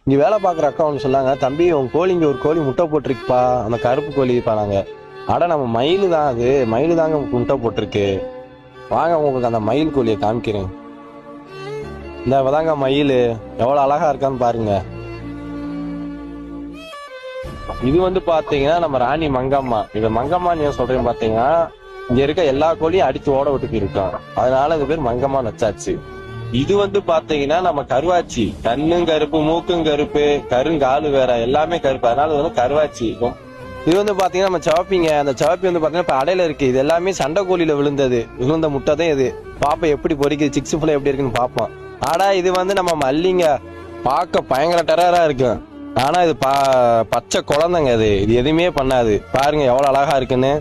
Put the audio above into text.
இங்க வேலை பாக்குற அக்கா ஒன்று சொன்னாங்க, தம்பி உன் கோழி இங்க ஒரு கோழி முட்டை போட்டிருக்குப்பா, அந்த கருப்பு கோழி பானாங்க. அட நம்ம மயிலு தான், அது மயிலு தாங்க முட்டை போட்டிருக்கு. வாங்க உங்களுக்கு அந்த மயில் கோழியை காமிக்கிறேன். இந்த தாங்க மயில் எவ்வளவு அழகா இருக்கான்னு பாருங்க. இது வந்து பாத்தீங்கன்னா நம்ம ராணி மங்கம்மா. இது மங்கம்மான்னு ஏன் சொல்றேன்னு பாத்தீங்கன்னா, இங்க இருக்க எல்லா கோழியும் அடிச்சு ஓட விட்டுக்கு இருக்கோம், அதனால இது பேர் மங்கம்மா நச்சாச்சு. இது வந்து பாத்தீங்கன்னா நம்ம கருவாச்சி, கண்ணும் கருப்பு, மூக்கும் கருப்பு, கருங்காலு வேற, எல்லாமே கருப்பு, அதனால வந்து கருவாச்சி. இது வந்து பாத்தீங்கன்னா நம்ம சவப்பிங்க. அந்த சவப்பி வந்து பாத்தீங்கன்னா இப்ப அடையில இருக்கு. இது எல்லாமே சண்டை கோழியில விழுந்த முட்டை தான் இது. பாப்பா எப்படி பொறிக்குது, சிக்ஸ் ஃபுல்லா எப்படி இருக்குன்னு பாப்போம். ஆனா இது வந்து நம்ம மல்லிங்க, பார்க்க பயங்கர டெரரா இருக்கும். ஆனா இது பச்சை குழந்தைங்க, இது எதுவுமே பண்ணாது. பாருங்க எவ்வளவு அழகா இருக்குன்னு.